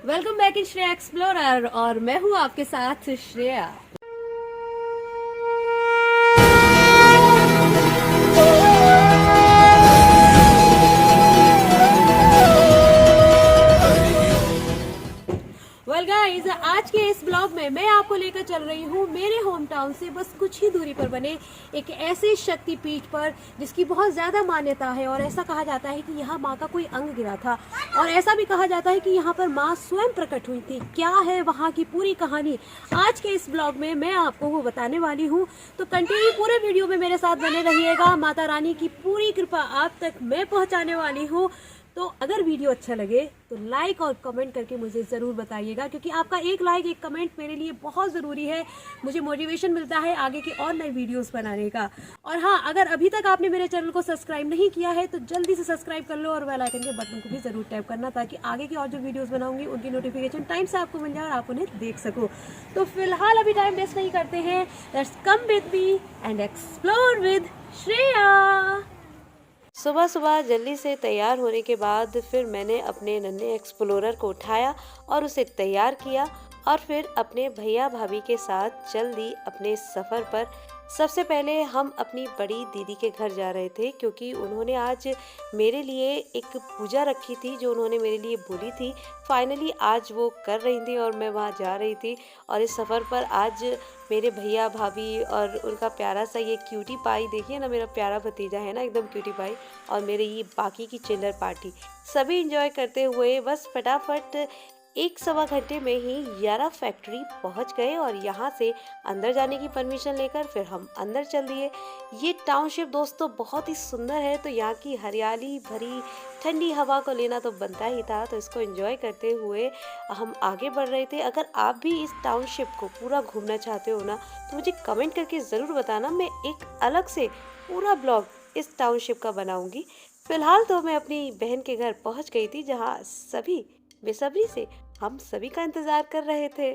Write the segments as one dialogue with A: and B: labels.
A: Welcome back in Shreya explorer और मैं हूँ आपके साथ श्रेया। वेल गाइस, आज के इस ब्लॉग में मैं आपको लेकर चल रही हूँ मेरे होम टाउन से बस कुछ ही दूरी पर बने एक ऐसे शक्तिपीठ पर जिसकी बहुत ज्यादा मान्यता है। और ऐसा कहा जाता है कि यहाँ माँ का कोई अंग गिरा था और ऐसा भी कहा जाता है कि यहाँ पर माँ स्वयं प्रकट हुई थी। क्या है वहाँ की पूरी कहानी आज के इस ब्लॉग में मैं आपको वो बताने वाली हूँ, तो कंटिन्यू पूरे वीडियो में मेरे साथ बने रहिएगा। माता रानी की पूरी कृपा आप तक मैं पहुँचाने वाली हूँ। तो अगर वीडियो अच्छा लगे तो लाइक और कमेंट करके मुझे ज़रूर बताइएगा, क्योंकि आपका एक लाइक एक कमेंट मेरे लिए बहुत ज़रूरी है। मुझे मोटिवेशन मिलता है आगे के और नए वीडियोस बनाने का। और हाँ, अगर अभी तक आपने मेरे चैनल को सब्सक्राइब नहीं किया है तो जल्दी से सब्सक्राइब कर लो और बेल आइकन के बटन को भी ज़रूर टैप करना, ताकि आगे की और जो वीडियोज़ बनाऊंगी उनकी नोटिफिकेशन टाइम से आपको मिल जाए और आप उन्हें देख सको। तो फिलहाल अभी टाइम वेस्ट नहीं करते हैं, let's come with me and explore with Shreya.
B: सुबह सुबह जल्दी से तैयार होने के बाद फिर मैंने अपने नन्हे एक्सप्लोरर को उठाया और उसे तैयार किया और फिर अपने भैया भाभी के साथ चल दी अपने सफ़र पर। सबसे पहले हम अपनी बड़ी दीदी के घर जा रहे थे, क्योंकि उन्होंने आज मेरे लिए एक पूजा रखी थी जो उन्होंने मेरे लिए बोली थी। फाइनली आज वो कर रही थी और मैं वहाँ जा रही थी। और इस सफ़र पर आज मेरे भैया भाभी और उनका प्यारा सा ये क्यूटी पाई, देखिए ना, मेरा प्यारा भतीजा है ना, एकदम क्यूटी पाई, और मेरे ये बाकी की चिल्लर पार्टी सभी एंजॉय करते हुए बस फटाफट 1-1.25 घंटे में ही यारा फैक्ट्री पहुंच गए। और यहाँ से अंदर जाने की परमिशन लेकर फिर हम अंदर चल दिए। ये टाउनशिप दोस्तों बहुत ही सुंदर है, तो यहाँ की हरियाली भरी ठंडी हवा को लेना तो बनता ही था। तो इसको एंजॉय करते हुए हम आगे बढ़ रहे थे। अगर आप भी इस टाउनशिप को पूरा घूमना चाहते हो ना, तो मुझे कमेंट करके ज़रूर बताना। मैं एक अलग से पूरा ब्लॉग इस टाउनशिप का बनाऊंगी। फिलहाल तो मैं अपनी बहन के घर पहुँच गई थी, जहाँ सभी बेसब्री से हम सभी का इंतजार कर रहे थे।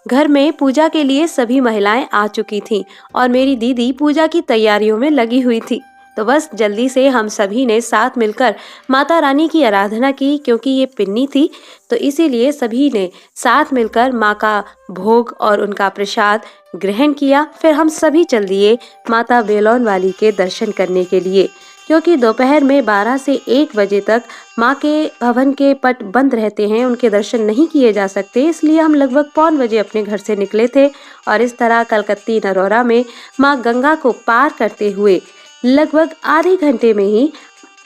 B: घर में पूजा के लिए सभी महिलाएं आ चुकी थीं और मेरी दीदी पूजा की तैयारियों में लगी हुई थी। तो बस जल्दी से हम सभी ने साथ मिलकर माता रानी की आराधना की, क्योंकि ये पिन्नी थी तो इसीलिए सभी ने साथ मिलकर माँ का भोग और उनका प्रसाद ग्रहण किया। फिर हम सभी चल दिए माता बेलोन वाली के दर्शन करने के लिए, क्योंकि दोपहर में 12 से 1 बजे तक माँ के भवन के पट बंद रहते हैं, उनके दर्शन नहीं किए जा सकते। इसलिए हम लगभग 5 बजे अपने घर से निकले थे और इस तरह कलकत्ती नरौरा में माँ गंगा को पार करते हुए लगभग आधे घंटे में ही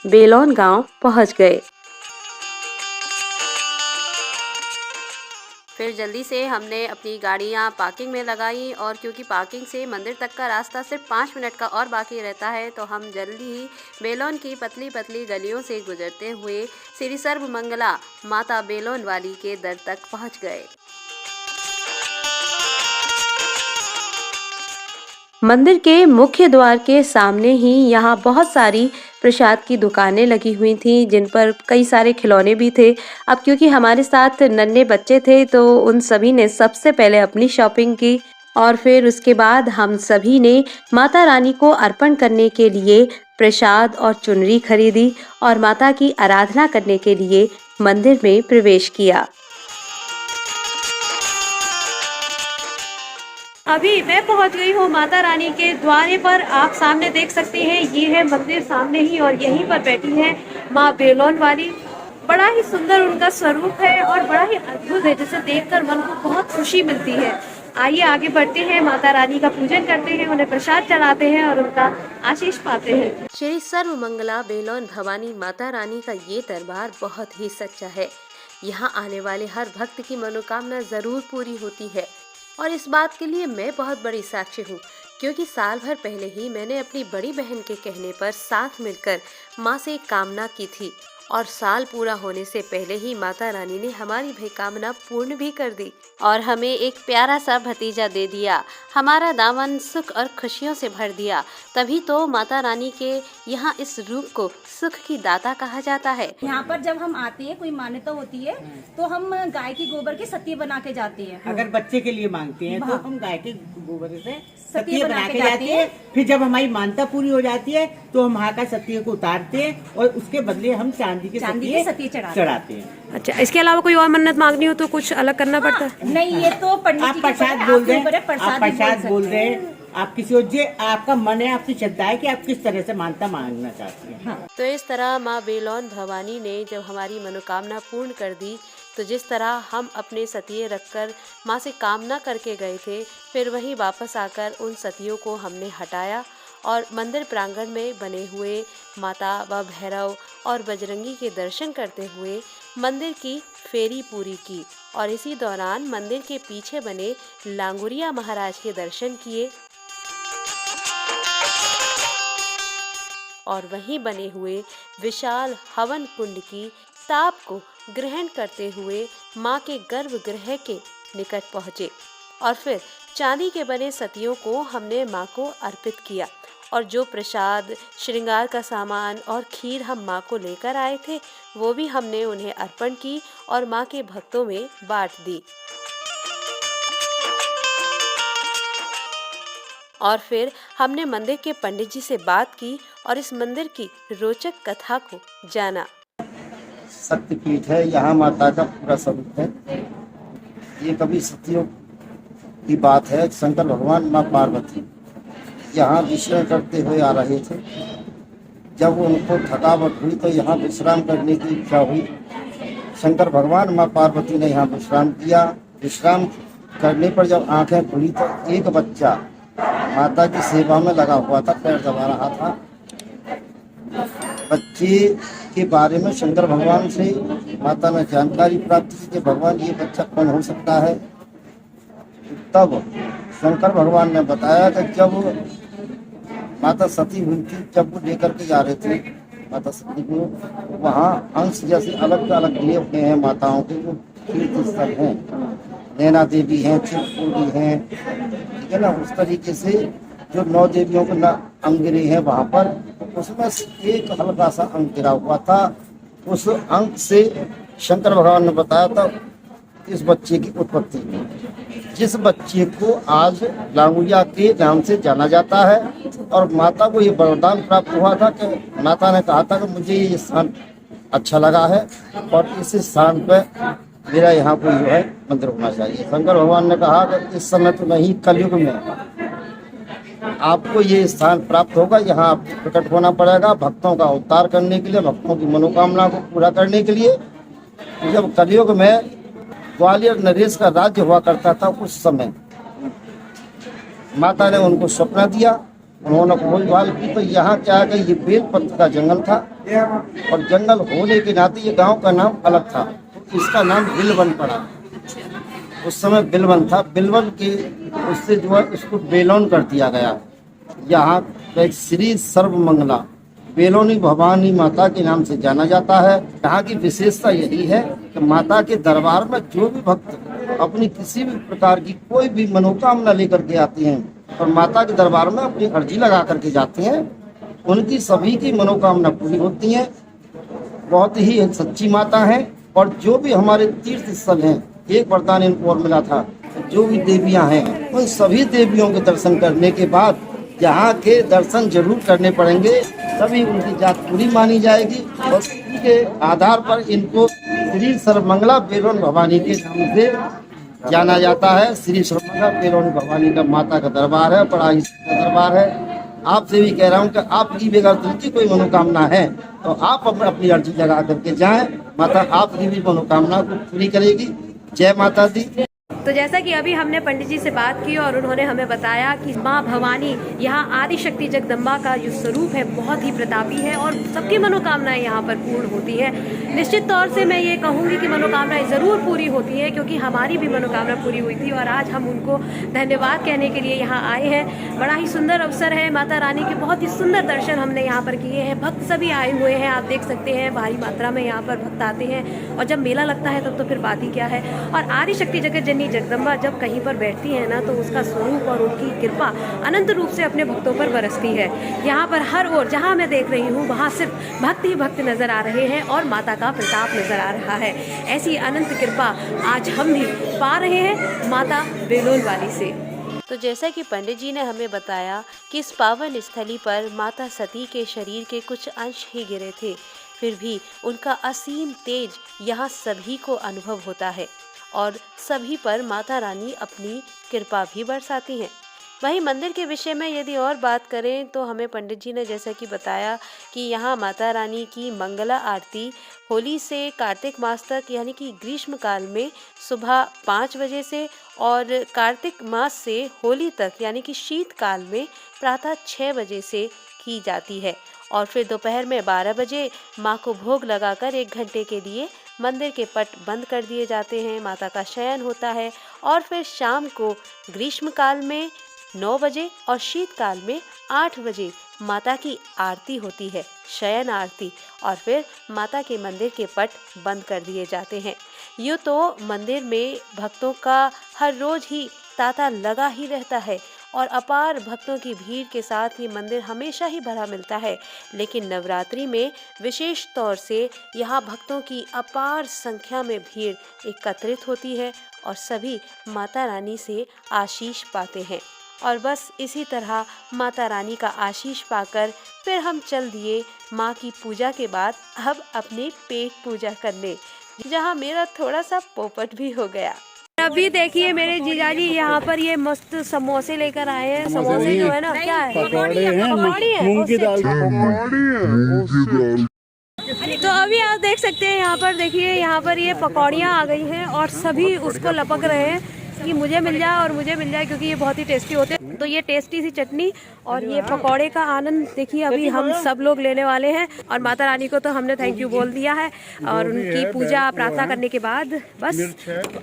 B: बेलोन गांव पहुंच गए। फिर जल्दी से हमने अपनी गाड़ियाँ पार्किंग में लगाई, और क्योंकि पार्किंग से मंदिर तक का रास्ता सिर्फ 5 मिनट का और बाकी रहता है, तो हम जल्दी ही बेलोन की पतली पतली गलियों से गुजरते हुए श्री सर्वमंगला माता बेलोन वाली के दर तक पहुंच गए। मंदिर के मुख्य द्वार के सामने ही यहाँ बहुत सारी प्रसाद की दुकानें लगी हुई थी, जिन पर कई सारे खिलौने भी थे। अब क्योंकि हमारे साथ नन्हे बच्चे थे तो उन सभी ने सबसे पहले अपनी शॉपिंग की, और फिर उसके बाद हम सभी ने माता रानी को अर्पण करने के लिए प्रसाद और चुनरी खरीदी और माता की आराधना करने के लिए मंदिर में प्रवेश किया।
A: अभी मैं पहुंच गई हूँ माता रानी के द्वारे पर। आप सामने देख सकते हैं, ये है मंदिर सामने ही, और यहीं पर बैठी है माँ बेलोन वाली। बड़ा ही सुंदर उनका स्वरूप है और बड़ा ही अद्भुत है, जिसे देखकर मन को बहुत खुशी मिलती है। आइए आगे बढ़ते हैं, माता रानी का पूजन करते हैं, उन्हें प्रसाद चढ़ाते हैं और उनका आशीष पाते हैं।
B: श्री सर्वमंगला बेलोन भवानी माता रानी का ये दरबार बहुत ही सच्चा है। यहाँ आने वाले हर भक्त की मनोकामना जरूर पूरी होती है, और इस बात के लिए मैं बहुत बड़ी साक्षी हूँ, क्योंकि साल भर पहले ही मैंने अपनी बड़ी बहन के कहने पर साथ मिलकर माँ से एक कामना की थी, और साल पूरा होने से पहले ही माता रानी ने हमारी मनोकामना पूर्ण भी कर दी और हमें एक प्यारा सा भतीजा दे दिया। हमारा दामन सुख और खुशियों से भर दिया। तभी तो माता रानी के यहाँ इस रूप को सुख की दाता कहा जाता है।
C: यहाँ पर जब हम आते हैं, कोई मान्यता होती है तो हम गाय की गोबर के सत्य बना के जाते हैं।
D: अगर बच्चे के लिए मांगते हैं तो हम गाय के गोबर से सत्य
C: बना
D: बना
C: के
D: के
C: जाते
D: जाते हैं। फिर जब हमारी मान्यता पूरी हो जाती है तो हम वहाँ का सत्य को उतारते हैं और उसके बदले हम चांदी के सत्य चढ़ाते हैं।
A: अच्छा, इसके अलावा कोई और मन्नत मांगनी हो तो कुछ अलग करना पड़ता है?
C: नहीं, ये तो पंडित
D: आप
C: जी के
D: प्रसाद
C: ऊपर है,
D: बोल रहे
C: आपके ऊपर है,
D: हैं, आप
C: भी
D: प्रसाद बोल
C: सकते
D: रहे
C: हैं।
D: हैं, आप किसी और जे आपका मन है, आपसे श्रद्धा है कि आप किस तरह से मानता मांगना चाहती हैं।
C: हाँ।
B: तो इस तरह माँ बेलौन भवानी ने जब हमारी मनोकामना पूर्ण कर दी, तो जिस तरह हम अपने सतिये रखकर माँ से कामना करके गए थे, फिर वहीं वापस आकर उन सतियों को हमने हटाया और मंदिर प्रांगण में बने हुए माता व भैरव और बजरंगी के दर्शन करते हुए मंदिर की फेरी पूरी की और इसी दौरान मंदिर के पीछे बने लांगुरिया महाराज के दर्शन किए और वहीं बने हुए विशाल हवन कुंड की ताप को ग्रहण करते हुए माँ के गर्भगृह के निकट पहुँचे और फिर चांदी के बने सतियों को हमने माँ को अर्पित किया और जो प्रसाद, श्रृंगार का सामान और खीर हम माँ को लेकर आए थे, वो भी हमने उन्हें अर्पण की और माँ के भक्तों में बांट दी। और फिर हमने मंदिर के पंडित जी से बात की और इस मंदिर की रोचक कथा को जाना।
E: शक्तिपीठ है, यहाँ माता का पूरा स्वरूप है। ये कभी सतियों की बात है। शंकर भगवान माँ पार्वती यहाँ विश्राम करते हुए आ रहे थे। जब उनको थकावट हुई तो यहाँ विश्राम करने की इच्छा हुई। शंकर भगवान माँ पार्वती ने यहाँ विश्राम किया। विश्राम करने पर जब आंखें खुली तो एक बच्चा माता की सेवा में लगा हुआ था, पैर दबा रहा था। बच्चे के बारे में शंकर भगवान से माता ने जानकारी प्राप्त की कि भगवान ये बच्चा कौन हो सकता है। तब शंकर भगवान ने बताया कि जब माता सती हुई थी, जब वो लेकर के जा रहे थे माता सती को, वहाँ अंश जैसे अलग अलग दिए हुए हैं माताओं के, जो तीर्थ स्थल हैं, नैना देवी हैं, चित्रकूटी हैं, ठीक है ना। उस तरीके से जो 9 देवियों के अंग गिरे हैं वहाँ पर, उसमें एक हल्का सा अंग गिरा हुआ था। उस अंग से शंकर भगवान ने बताया था इस बच्चे की उत्पत्ति, जिस बच्चे को आज लांगुरिया के नाम से जाना जाता है। और माता को ये वरदान प्राप्त हुआ था कि माता ने कहा था कि मुझे ये स्थान अच्छा लगा है और इस स्थान पर मेरा यहाँ कोई जो है मंदिर होना चाहिए। शंकर भगवान ने कहा कि इस समय तो नहीं, कलयुग में आपको ये स्थान प्राप्त होगा, यहाँ आपको प्रकट होना पड़ेगा भक्तों का उद्धार करने के लिए, भक्तों की मनोकामना को पूरा करने के लिए। जब कलयुग में ग्वालियर नरेश का राज्य हुआ करता था, उस समय माता ने उनको सपना दिया। उन्होंने खोजभाल की तो यहाँ क्या है कि ये बेलपत्र का जंगल था और जंगल होने के नाते ये गांव का नाम अलग था, तो इसका नाम बिलवन पड़ा। उस समय बिलवन था, बिलवन के उससे जो है इसको बेलौन कर दिया गया। यहाँ श्री सर्वमंगला बेलौनी भवानी माता के नाम से जाना जाता है। यहाँ की विशेषता यही है कि माता के दरबार में जो भी भक्त अपनी किसी भी प्रकार की कोई भी मनोकामना लेकर के आते हैं और माता के दरबार में अपनी अर्जी लगा करके जाते हैं, उनकी सभी की मनोकामना पूरी होती है। बहुत ही सच्ची माता है। और जो भी हमारे तीर्थ स्थल हैं, एक वरदान इनको और मिला था, जो भी देवियां हैं उन सभी देवियों के दर्शन करने के बाद यहाँ के दर्शन जरूर करने पड़ेंगे, तभी उनकी जात पूरी मानी जाएगी। और उनके आधार पर इनको श्री सर्वमंगला बेलौन भवानी के नाम से जाना जाता है। श्री सर्वमंगला बेलौन भवानी का माता का दरबार है, बड़ा ही दरबार है। आपसे भी कह रहा हूँ कि आपकी भी अगर दिल की कोई मनोकामना है तो आप अपनी अर्जी लगा करके जाएं, माता आपकी भी मनोकामना को पूरी करेगी। जय माता दी।
A: तो जैसा कि अभी हमने पंडित जी से बात की और उन्होंने हमें बताया कि माँ भवानी यहाँ आदि शक्ति जगदम्बा का जो स्वरूप है बहुत ही प्रतापी है और सबकी मनोकामनाएं यहाँ पर पूर्ण होती है। निश्चित तौर से मैं ये कहूँगी कि मनोकामनाएं ज़रूर पूरी होती है, क्योंकि हमारी भी मनोकामना पूरी हुई थी और आज हम उनको धन्यवाद कहने के लिए यहाँ आए हैं। बड़ा ही सुंदर अवसर है, माता रानी के बहुत ही सुंदर दर्शन हमने यहाँ पर किए हैं। भक्त सभी आए हुए हैं, आप देख सकते हैं भारी मात्रा में यहाँ पर भक्त आते हैं और जब मेला लगता है तब तो फिर बात ही क्या है। और आदि शक्ति जगत जननी जगदम्बा जब कहीं पर बैठती है ना, तो उसका स्वरूप और उनकी कृपा अनंत रूप से अपने भक्तों पर बरसती है। यहाँ पर हर ओर जहाँ मैं देख रही हूँ वहाँ सिर्फ भक्त ही भक्त नजर आ रहे हैं और माता का प्रताप नजर आ रहा है। ऐसी अनंत कृपा आज हम भी पा रहे हैं माता बेलोन वाली से।
B: तो जैसा कि पंडित जी ने हमें बताया कि इस पावन स्थली पर माता सती के शरीर के कुछ अंश ही गिरे थे, फिर भी उनका असीम तेज यहाँ सभी को अनुभव होता है और सभी पर माता रानी अपनी कृपा भी बरसाती हैं। वहीं मंदिर के विषय में यदि और बात करें तो हमें पंडित जी ने जैसा कि बताया कि यहाँ माता रानी की मंगला आरती होली से कार्तिक मास तक यानी कि ग्रीष्म काल में सुबह 5 बजे से और कार्तिक मास से होली तक यानी कि शीतकाल में प्रातः 6 बजे से की जाती है और फिर दोपहर में 12 बजे माँ को भोग लगाकर 1 घंटे के लिए मंदिर के पट बंद कर दिए जाते हैं। माता का शयन होता है और फिर शाम को ग्रीष्म काल में 9 बजे और शीतकाल में 8 बजे माता की आरती होती है, शयन आरती, और फिर माता के मंदिर के पट बंद कर दिए जाते हैं। यूँ तो मंदिर में भक्तों का हर रोज ही तांता लगा ही रहता है और अपार भक्तों की भीड़ के साथ ही मंदिर हमेशा ही भरा मिलता है, लेकिन नवरात्रि में विशेष तौर से यहाँ भक्तों की अपार संख्या में भीड़ एकत्रित होती है और सभी माता रानी से आशीष पाते हैं। और बस इसी तरह माता रानी का आशीष पाकर फिर हम चल दिए माँ की पूजा के बाद अब अपने पेट पूजा करने, जहाँ मेरा थोड़ा सा पोपट भी हो गया।
A: अभी देखिए मेरे जीजाजी यहाँ पर ये मस्त समोसे लेकर आए हैं। समोसे जो है ना, क्या है, पकौड़ी है, मूंग की दाल। तो अभी आप देख सकते हैं यहाँ पर, देखिए यहाँ पर ये पकौड़ियाँ आ गई हैं और सभी उसको लपक रहे हैं कि मुझे मिल जाए और मुझे मिल जाए, क्योंकि ये बहुत ही टेस्टी होते हैं। तो ये टेस्टी सी चटनी और ये पकौड़े का आनंद देखिए अभी हम सब लोग लेने वाले हैं। और माता रानी को तो हमने थैंक यू बोल दिया है और उनकी पूजा प्रार्थना करने के बाद बस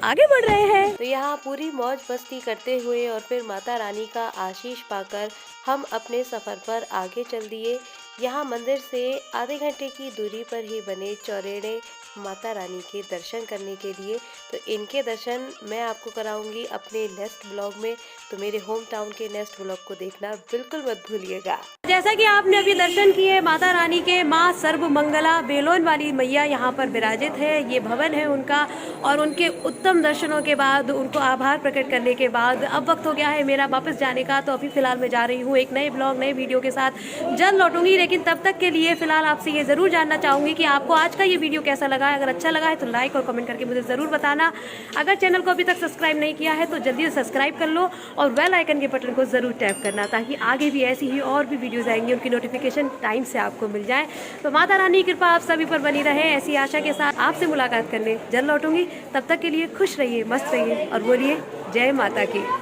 A: आगे बढ़ रहे हैं।
B: तो यहाँ पूरी मौज मस्ती करते हुए और फिर माता रानी का आशीष पाकर हम अपने सफर पर आगे चल दिए। यहाँ मंदिर से आधे घंटे की दूरी पर ही बने चौरेड़े माता रानी के दर्शन करने के लिए। तो इनके दर्शन मैं आपको कराऊंगी अपने नेक्स्ट ब्लॉग में, तो मेरे होम टाउन के नेक्स्ट ब्लॉग को देखना बिल्कुल मत भूलिएगा।
A: जैसा कि आपने अभी दर्शन किए माता रानी के, माँ सर्वमंगला बेलोन वाली मैया यहाँ पर विराजित है। ये भवन है उनका और उनके उत्तम दर्शनों के बाद, उनको आभार प्रकट करने के बाद अब वक्त हो गया है मेरा वापस जाने का। तो अभी फिलहाल मैं जा रही हूँ एक नए ब्लॉग नए वीडियो के साथ, जल्द लौटूंगी। लेकिन तब तक के लिए फिलहाल आपसे ये जरूर जानना चाहूंगी कि आपको आज का ये वीडियो कैसा लगा। अगर अच्छा लगा है तो लाइक और कमेंट करके मुझे जरूर बताना। अगर चैनल को अभी तक सब्सक्राइब नहीं किया है तो जल्दी से सब्सक्राइब कर लो और बेल आइकन के बटन को जरूर टैप करना, ताकि आगे भी ऐसी ही और भी वीडियोस आएंगी, उनकी नोटिफिकेशन टाइम से आपको मिल जाए। तो माता रानी की कृपा आप सभी पर बनी रहे, ऐसी आशा के साथ आपसे मुलाकात करने जल्द लौटूंगी। तब तक के लिए खुश रहिए, मस्त रहिए और बोलिए जय माता की।